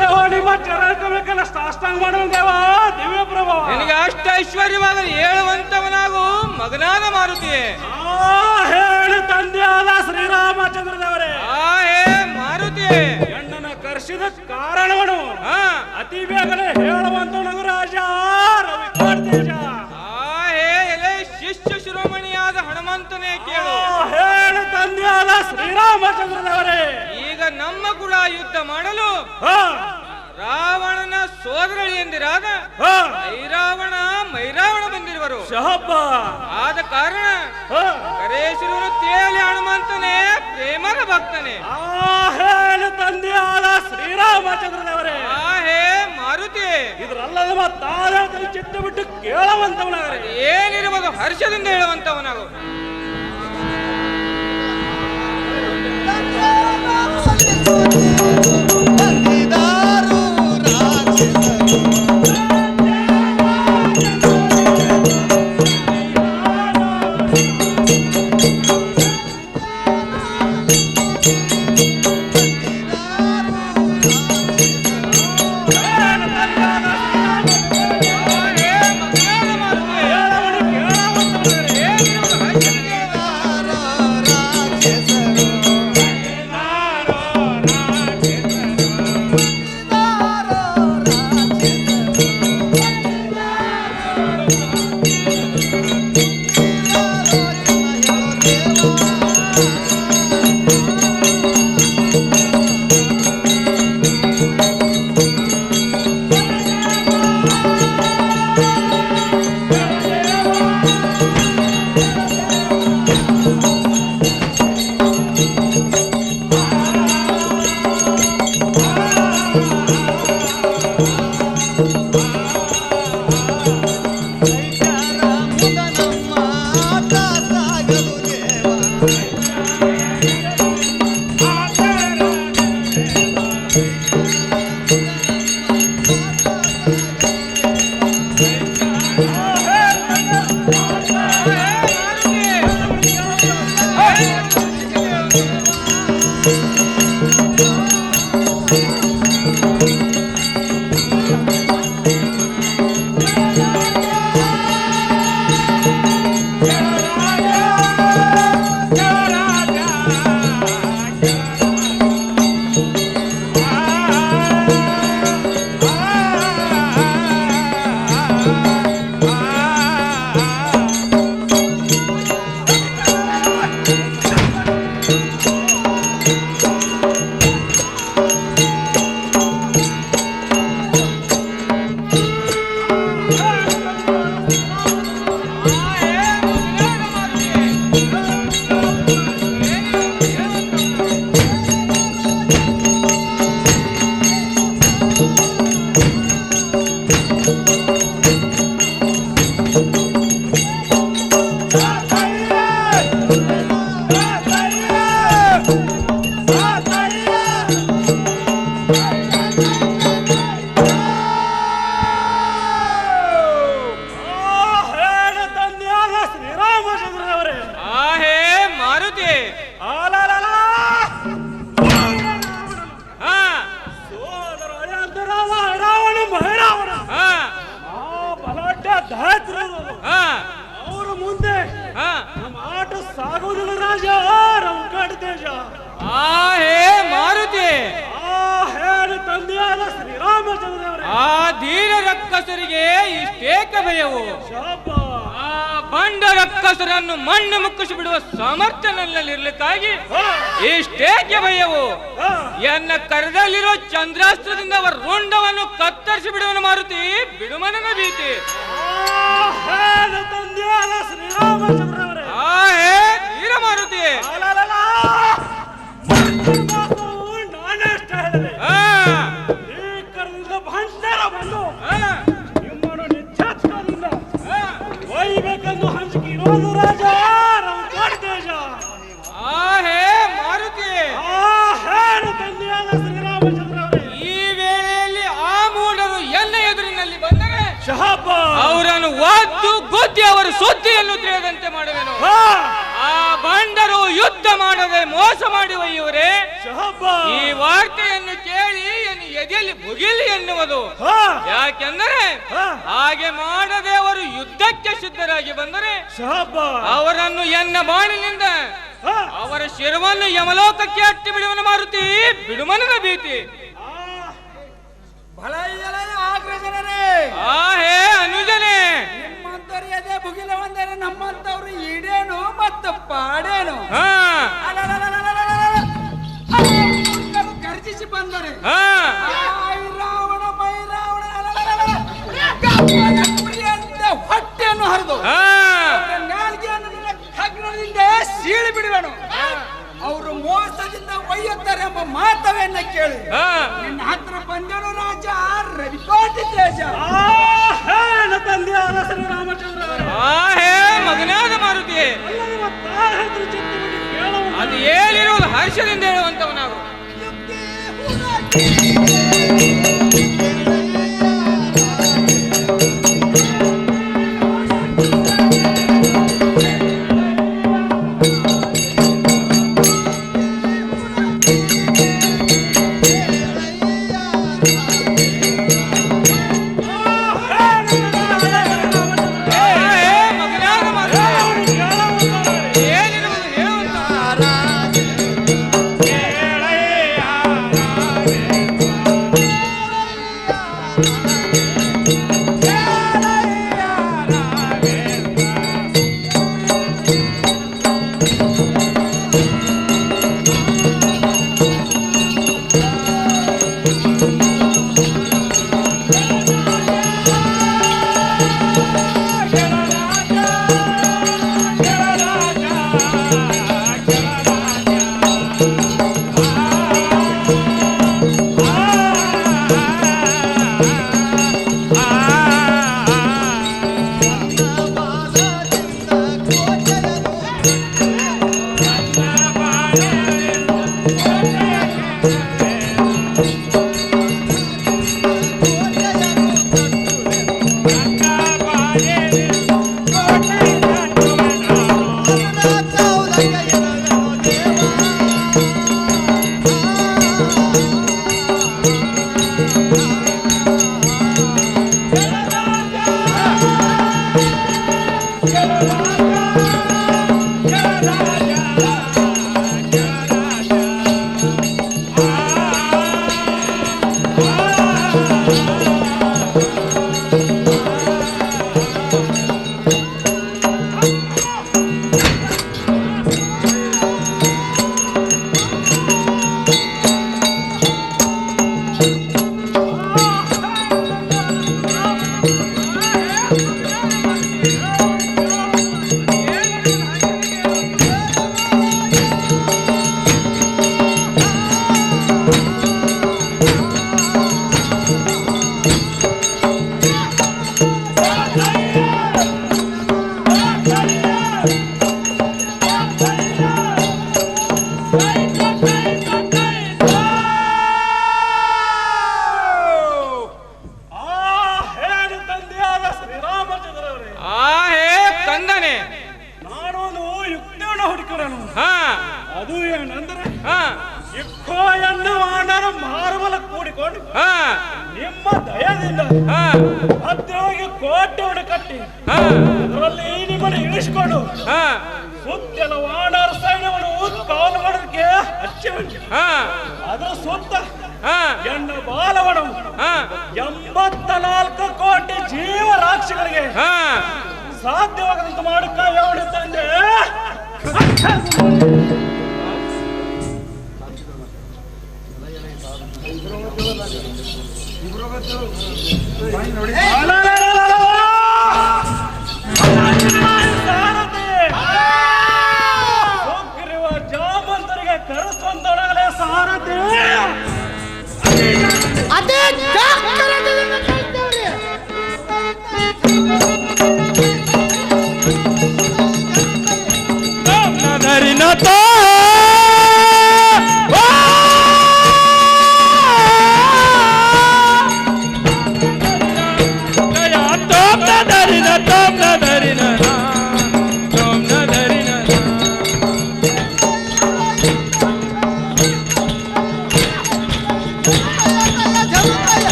ದೇವ ನಿಮ್ಮ ಚರಣಕಮಲಕ್ಕೆಲ್ಲ ಸಾಷ್ಟಾಂಗ ಮಾಡುವ ದೇವ ದಿವ್ಯ ಪ್ರಭು. ನಿನಗೆ ಅಷ್ಟ ಐಶ್ವರ್ಯವಾಗಲು ಹೇಳುವಂತವನಾಗು ಮಗನಾದ ಮಾರುತಿಯೇ. ಹೇಳಿ ತಂದೆಯಾದ ಶ್ರೀರಾಮಚಂದ್ರ ದೇವರೇ. ಹೇ ಮಾರುತಿಯೇ, ಹೆಣ್ಣನ ಕರೆಸಿದ ಕಾರಣವನ್ನು ಅತಿ ಬೇಗನೆ ಹೇಳುವಂತವನಾಗು ರಾಜ ರವಿಕಾರ್ತೇಜ. ಎಲೆ ಶಿಷ್ಯ ಶಿರೋಮಣಿಯಾದ ಹನುಮಂತನೇ ಕೇಳು. ಹೇಳಿ ತಂದೆಯಾದ ಶ್ರೀರಾಮಚಂದ್ರ ದೇವರೇ. ಈಗ ನಮ್ಮ ಕೂಡ ಯುದ್ಧ ಮಾಡಲು ರಾವಣನ ಸೋದರಳಿ ಎಂದಿರಾದ ಐರಾವಣ ಮೈರಾವಣ ಬಂದಿರುವರು. ಆದ ಕಾರಣ ಕರೇಶ್ವರನು ತೇಲಿ ಹನುಮಂತನೇ ಪ್ರೇಮದ ಭಕ್ತನೇ. ಹೇಳಿ ತಂದೆಯಾದ ಶ್ರೀರಾಮಚಂದ್ರ ದೇವರೇ. ಹೇ ಮಾರುತಿ, ಇದ್ರಲ್ಲದ ಮತ್ತಾದ ಚಿತ್ತ ಬಿಟ್ಟು ಕೇಳುವಂತವನಾಗ ಏನಿರುವುದು ಹರ್ಷದಿಂದ ಹೇಳುವಂತವನಾಗು. ಅವರು ಮುಂದೆ ನಮ್ಮ ಆಟ ಸಾಗುವುದಿಲ್ಲ ರಾಜ ರಂಕಾಟೇಜ. ಹೇ ಮಾರುತಿ, ಹೇಳಿ ತಂದೆಯಾದ ಶ್ರೀರಾಮಚಂದ್ರವರೇ. ಆ ಧೀರ ರಕ್ಕಸರಿಗೆ ಇಷ್ಟೇಕ ಭಯವು. ಆ ಬಂಡ ರಕ್ಕಸರನ್ನು ಮಣ್ಣು ಮುಕ್ಕಿಸಿ ಬಿಡುವ ಸಾಮರ್ಥ್ಯ ನನ್ನಲ್ಲಿರ್ಲಿಕ್ಕಾಗಿ ಇಷ್ಟೇಕೆ ಭಯವು. ಎನ್ನ ಕರದಲ್ಲಿರೋ ಚಂದ್ರಾಸ್ತ್ರದಿಂದ ಅವರ ರುಂಡವನ್ನು ಕತ್ತರಿಸಿ ಬಿಡುವನು ಮಾರುತಿ, ಬಿಡುಮನನ ಭೀತಿ. ತಂದೆಯಾದ ಶ್ರೀರಾಮಚಂದ್ರವರೇ. ಹೇ ಧೀರ ಮಾರುತಿ, ನಾನೆಷ್ಟ ಹೇಳಿದೆ ಈ ಕರದಿಂದ ಭಂಡಾರ ಬಂದು ನಿಮ್ಮನ್ನು ನಿಶ್ಚದಿಂದ ಒಯ್ಯಬೇಕೆಂದು ಹಂಚಿಕೆ ಇರೋದು ರಾಜ ರಂಕಾಟೇಜ. ಹೇ ಮಾರುತಿ, ಹೇಳು ತಂದೆಯಾದ ಶ್ರೀರಾಮಚಂದ್ರವರೇ. ಈ ವೇಳೆಯಲ್ಲಿ ಆ ಮೂಢರು ಎಲ್ಲ ಎದುರಿನಲ್ಲಿ ಬಂದರೆ ಅವರನ್ನು ಒದ್ದು ಗುದ್ದಿ ಅವರ ಸುದ್ದಿಯನ್ನು ತಿಳಿಯದಂತೆ ಮಾಡುವೆನು. ಆ ಬಂಡರು ಯುದ್ಧ ಮಾಡದೆ ಮೋಸ ಮಾಡಿ ಒಯ್ಯುವರೇ. ಈ ವಾರ್ತೆಯನ್ನು ಕೇಳಿ ಎದೆಯಲ್ಲಿ ಮುಗಿಲಿ ಎನ್ನುವುದು. ಯಾಕೆಂದರೆ ಹಾಗೆ ಮಾಡದೆ ಅವರು ಯುದ್ಧಕ್ಕೆ ಸಿದ್ಧರಾಗಿ ಬಂದರೆ ಅವರನ್ನು ಎನ್ನ ಬಾಣಿನಿಂದ ಅವರ ಶಿರವನ್ನು ಯಮಲೋಕಕ್ಕೆ ಅಟ್ಟಿ ಬಿಡುವನು ಮಾರುತಿ ಬಿಡುಮನದ ಭೀತಿ. ಹೇ ಅನುಜನೇ, ನಿಮ್ಮಂತರಿಯದೇ ಭುಗಿಲ ಒಂದರೆ ನಮ್ಮಂತವ್ರು ಈಡೇನು ಮತ್ತು ಪಾಡೇನು ಗರ್ಜಿಸಿ ಬಂದರೆ ರಾವಣ ಮೈರಾವಣ ಹೊಟ್ಟೆಯನ್ನು ಹರಿದು ಖಗ್ಗದಿಂದ ಸೀಳಿ ಬಿಡುವನು. ಅವರು ಮೋಸದಿಂದ ಒಯ್ಯುತ್ತಾರೆ ಎಂಬ ಮಾತವನ್ನ ಕೇಳಿ ನಿನ್ನ ಹತ್ರ ಬಂದನು ರಾಜ ರವಿಕೋಟಿ ತೇಜ. ಹೇ ಮಗನಾದ ಮಾರುತಿ, ಅದು ಹೇಳಿರುವುದು ಹರ್ಷದಿಂದ ಹೇಳುವಂತವ ನಾವು. ಅದು ಏನಂದ್ರೆ ಇಕ್ಕೋಯನ್ನು ಮಾಡಲು ಮಾರುಮಲ ಕೂಡಿಕೊಂಡು ನಿಮ್ಮ ದಯದಿಂದ ಹತ್ತಿರವಾಗಿ ಕೋಟೆಯನ್ನು ಕಟ್ಟಿ ಅದರಲ್ಲಿ ನಿಮ್ಮನ್ನು ಇಳಿಸಿಕೊಂಡು ಸುತ್ತಲ ವಾನರ ಸೈನ್ಯವನ್ನು ಕಾಲು ಮಾಡೋದಕ್ಕೆ ಹಚ್ಚಿಬಿಟ್ಟು ಅದರ ಸುತ್ತ ಎನ್ನ ಬಾಲವನು 84 ಕೋಟಿ ಜೀವರಾಶಿಗಳಿಗೆ ಸಾಧ್ಯವಾಗದಂತ ಮಾಡುತ್ತ ಯಾವ ತಂದೆ ಜಾಮಂತರಿಗೆ ಕರೆಸೊಂದೊಳಗಲೇ ಸಾರಥಿ ಅದೇ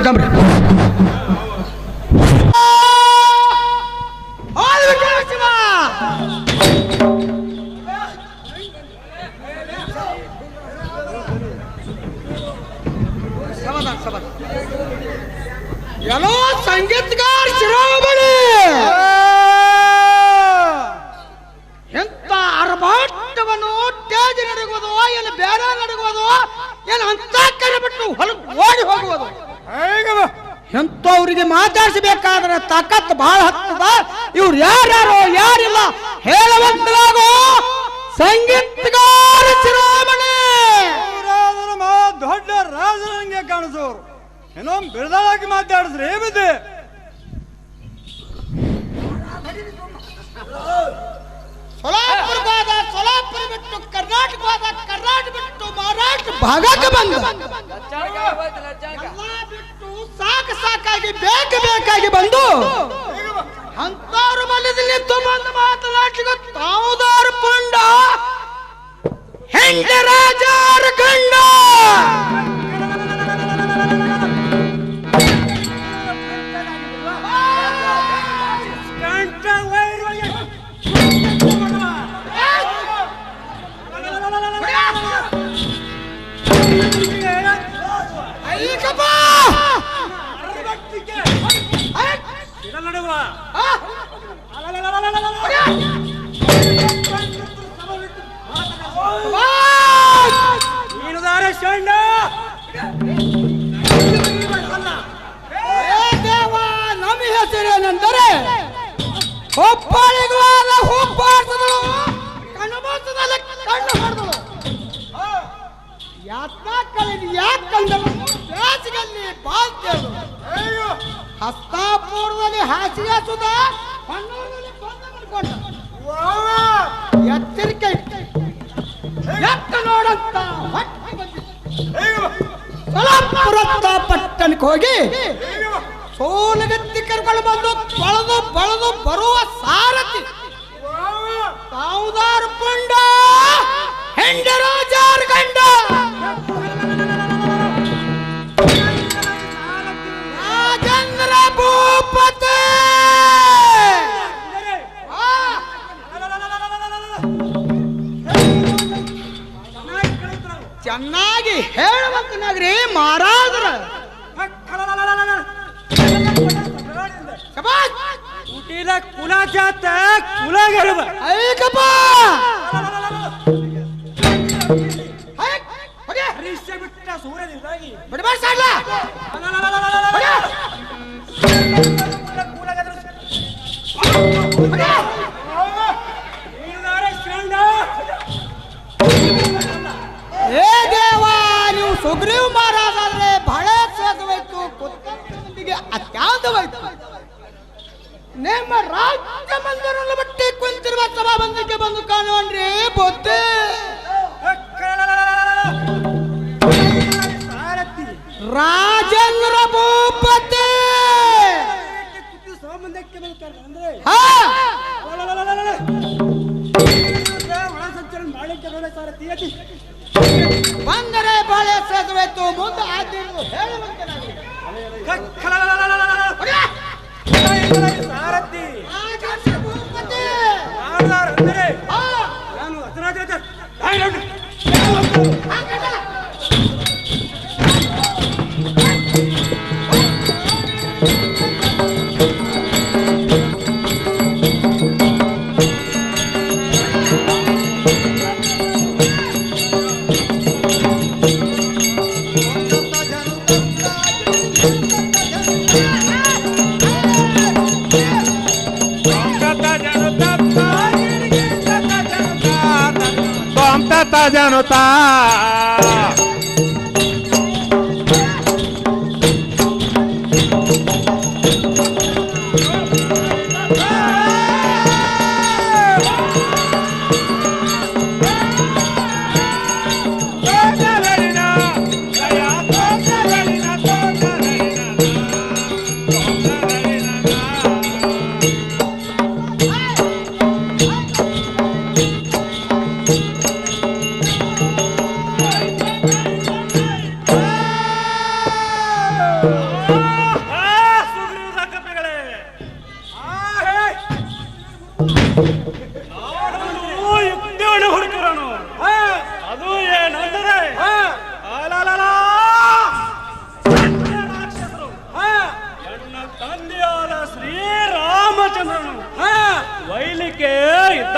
ಮಾಡ್ಕೊಂಬ್ರಿ. ಎಲ್ಲೋ ಸಂಗೀತಗಾರ ಶಿರೋಮಣಿ ಎಂತ ಅರಬಾಟವನ್ನು ಟೇಜ್ ನಡಗುವುದು ಏನು ಬೇರೆ ನಡಗುವುದು ಏನು ಅಂತ ಕರೆ ಬಿಟ್ಟು ಹೊಲಕ್ಕೆ ಓಡಿ ಹೋಗುವುದು ಎಂತವ್ರಿಗೆ ಮಾತಾಡಿಸಬೇಕಾದ್ರೆ ತಾಕತ್ ಬಹಳ ಹತ್ತದ. ಇವ್ರು ಯಾರ್ಯಾರೋ ಯಾರಿಲ್ಲ ಹೇಳುವಂತಲಾಗೋ ಸಂಗೀತಗಾರ ಶಿರೋಮಣಿ ದೊಡ್ಡ ರಾಜರಂಗೆ ಕಾಣಿಸೋರು ಇನ್ನೊಮ್ಮೆ ಬಿಡದಾಗಿ ಮಾತಾಡಿಸ್ರಿ ಏನಿದೆ. ಸೊಲಾಪುರವಾದ ಸೊಲಾಪುರ ಬಿಟ್ಟು ಕರ್ನಾಟಕವಾದ ಕರ್ನಾಟಕ ಬಿಟ್ಟು ಮಹಾರಾಷ್ಟ್ರ ಭಾಗಕ್ಕೆ ಬಂದು ಬಿಟ್ಟು ಸಾಕಾಗಿ ಬೇಕಾಗಿ ಬಂದು ಅಂತವ್ರ ಮನೆಯಲ್ಲಿ ನಿಂತು ಬಂದು ಮಾತನಾಡ್ಲಿಕ್ಕೆ ತಾವುದಾರ ಪುಂಡ ಹೆಂಡ ರಾಜಾರ ಗಂಡ ನಮ್ಮ ಹೆಸರೇನೆಂದರೆ ಹೊಪ್ಪಾಳಿಗವಾದ ಹೊಪ್ಪಾಡ್ತದಳು ಕಣ್ಣುಮೋಸದಲ್ಲಿ ಕಣ್ಣು ಹೊಡೆದಳು ಯಾತಕಲ್ಲಿ ಯಾಕಂದಳು ಬೇಸಿಗೆಯಲ್ಲಿ ಬಾಲ್ತೇಳು ಹಸ್ತಾಪುರದಲ್ಲಿ ಹಾಸಿಗೆ ಸುದ ಕಣ್ಣೂರಲ್ಲಿ ಬಂದ ಮಾಡ್ಕೊಂಡ ಎಚ್ಚರಿಕೆ ಎತ್ತ ನೋಡಂತ ಸೊಲಾಪುರ ಪಟ್ಟಣಕ್ಕೆ ಹೋಗಿ ಸೋಲಗತ್ತಿ ಕರ್ಕೊಂಡು ಬಂದು ಬಳದು ಬರುವ ಸಾರಥಿ ತಾವುದಾರ ಪುಂಡ ಹೆಂಡ ರಾಜಾರ ಗಂಡ ರಾಜೇಂದ್ರ ಭೂಪತಿ ಚೆನ್ನಾಗಿ ಹೇಳುವಂತನಾಗ್ರಿ ಮಹಾರಾಜರ कुटीला कुणाच्या त्या कुला गरब ऐकप हरीशच्या बिट्टा सूर्य दिवसागी बडबड साडला ಏ ದೇವಾ ನೀವು ಸುಗ್ರೀವ್ ಮಹಾರಾಜ ಆದ್ರೆ ಬಹಳ ಸೇತುವಾಯ್ತು ಕುತ್ತಿಗೆ ಅತ್ಯಾಂತವಾಯ್ತು ನಿಮ್ಮ ರಾಜ್ಯ ಮಂದಿರಲ್ಲ ಬಟ್ಟಿ ಕುಂತಿರುವ ಸಭಾ ಬಂದಿಗೆ ಬಂದು ಕಾಣೋಣ್ರಿ ಬೊತ್ತೆ ರಾಜೇಂದ್ರ ಭೂಪತಿ ಸಂಬಂಧಕ್ಕೆ ಬಂತಾರೆ ಅಂದ್ರೆ ಒಳ ಸಂಚಾರ ಮಾಡಲಿಕ್ಕೆ ನೋಡ ಸಾರಥಿ ಬಂದರೆ ಬಾಳೆ ಸೇತುವೆತ್ತು ಮುಂದೆ ಆದ್ಯರು ಹೇಳುವಂತೆ ಸಾರಥಿ ಅಂದರೆ ನಾನು ಹತರಾಜ जनता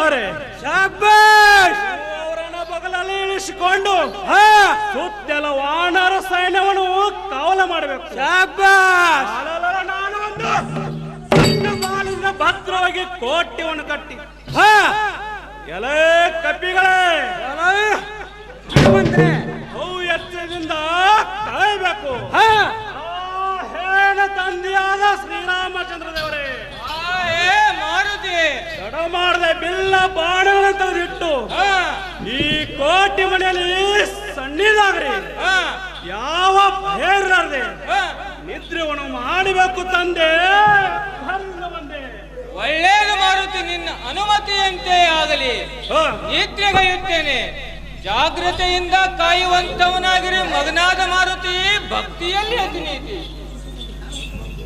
ದೇವರೇ ಶಾಬಾಷ್ ಅವರನ್ನ ಬಗಲಲ್ಲಿ ಇಳಿಸಿಕೊಂಡು ಸುತ್ತೆಲ್ಲ ವಾನರ ಸೈನ್ಯವನ್ನು ಕಾವಲ ಮಾಡಬೇಕು. ಶಾಬಾಷ್ ನಾನು ಒಂದು ಸಣ್ಣ ಬಾಲಿನ ಭದ್ರವಾಗಿ ಕೋಟೆಯನ್ನು ಕಟ್ಟಿ ಎಲೆ ಕಪ್ಪಿಗಳೇ ಅವು ಎಚ್ಚರದಿಂದ ಕಾಯಬೇಕು. ಹೇಳ ತಂದೆಯಾದ ಶ್ರೀರಾಮಚಂದ್ರ ದೇವರೇ ಮಾರುತಿ ತಡ ಮಾಡದೆ ಬಿಲ್ಲ ಬಾಣಗಳನ್ನು ತೆಗೆದಿಟ್ಟು ಈ ಕೋಟೆ ಮನೆಯಲ್ಲಿ ಸಣ್ಣಿದಾಗ್ರಿ ಯಾವ ಭಯ ಇರಲಾರ್ದೆ ನಿದ್ರೆವನ್ನು ಮಾಡಬೇಕು ತಂದೆ. ಬಂದೆ ಒಳ್ಳೇದು ಮಾರುತಿ, ನಿನ್ನ ಅನುಮತಿಯಂತೆ ಆಗಲಿ. ನಿದ್ರೆಗೈಯುತ್ತೇನೆ. ಜಾಗೃತೆಯಿಂದ ಕಾಯುವಂತವನಾಗಿರಿ ಮಗನಾದ ಮಾರುತಿ, ಭಕ್ತಿಯಲ್ಲಿ ಅತಿ ನೀತಿ.